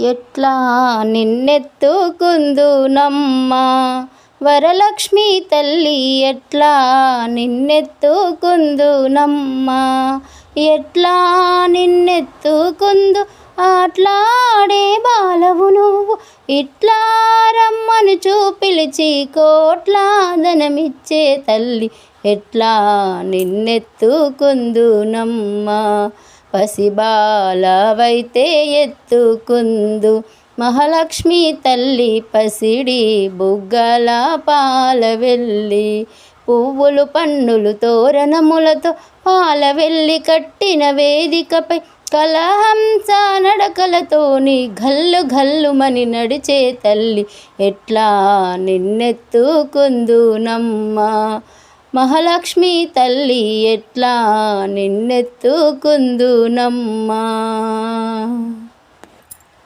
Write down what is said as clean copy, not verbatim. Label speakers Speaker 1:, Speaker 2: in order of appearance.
Speaker 1: ఎట్లా నిన్నెత్తుకుందునమ్మా వరలక్ష్మి తల్లి, ఎట్లా నిన్నెత్తుకుందునమ్మా, ఎట్లా నిన్నెత్తుకుందు ఆట్లాడే బాలవు నువ్వు, ఇట్లా రమ్మను పిలిచి కోట్ల ధనమిచ్చే తల్లి, ఎట్లా నిన్నెత్తుకుందునమ్మా. పసిబాలవైతే ఎత్తుకుందు మహాలక్ష్మి తల్లి, పసిడి బుగ్గల పాలవెల్లి, పువ్వులు పన్నులు తోరణములతో పాలవెల్లి కట్టిన వేదికపై కలహంస నడకలతోని గల్లు గల్లుమని నడిచే తల్లి, ఎట్లా నిన్నెత్తుకుందునమ్మా. మహాలక్ష్మి తల్లి, ఎట్లా నిన్నెత్తుకుందునమ్మా.